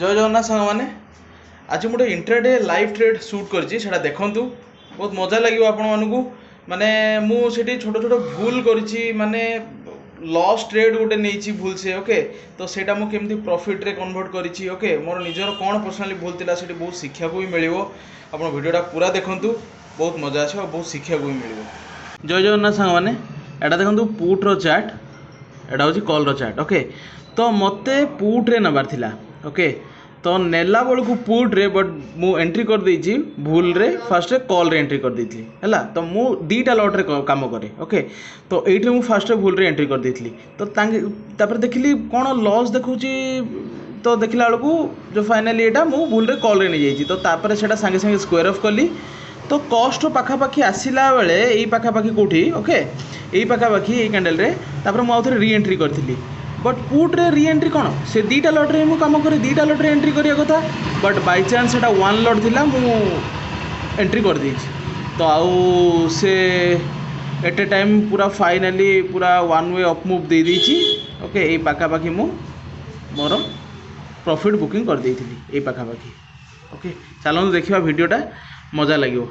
जय जगन्नाथ सांग मैंने आज गोटे इंट्राडे लाइव ट्रेड शूट कर देखूँ बहुत मजा लगे आपण को माने मुझे छोट छोट भूल करी माने लॉस ट्रेड गोटे नहीं भूल से ओके तो सेटा मु केमती प्रॉफिट रे कन्वर्ट करी ओके मोर निजर कौन पर्सनाली भूल थिला सेठी बहुत शिक्षा को भी मिलिवो आपण वीडियोटा पूरा देखंतु बहुत मजा आछो बहुत शिक्षा को भी मिलिवो। जय जगन्नाथ सांग मैंने एटा देखंतु पुट रो चार्ट एटा होची कॉल रो चार्ट ओके तो मते पुट रे नबार थिला ओके तो नेला बेलू पुट रे बट मु एंट्री कर देछि भूल रे फर्स्ट कॉल रे एंट्री कर देथली हैला तो मु दीटा लॉट रे काम करे ओके तो एइठे मु फर्स्ट भूल रे एंट्री कर देथली तो तापर देखली कोन लॉस देखौची तो देखला बेलू जो फाइनली एटा मु भूल रे कॉल रे नै जाइछि तो तापर सेटा संगे संगे स्क्वायर ऑफ कली तो कॉस्ट पाखा पाखी आसिला बेले एई पाखा पाखी कोठी ओके एई पाखा पाखी एई कैंडल रे तापर मु आउथरे री एंट्री करथिली बट पुट रे री एंट्री कौन से दीटा लॉट रे मु काम करे दीटा लॉट रे एंट्री करिया कथा बट बाय चांस सेटा वन लॉट थिला मु एंट्री कर देछि तो आउ से एट ए टाइम पूरा फाइनली पूरा वन वे अप मूव दे देछि ओके एई पाखा पाखी मु मोर प्रॉफिट बुकिंग कर देइथिली एई पाखा पाखी ओके चलो देखिबा वीडियोटा मजा लागियो।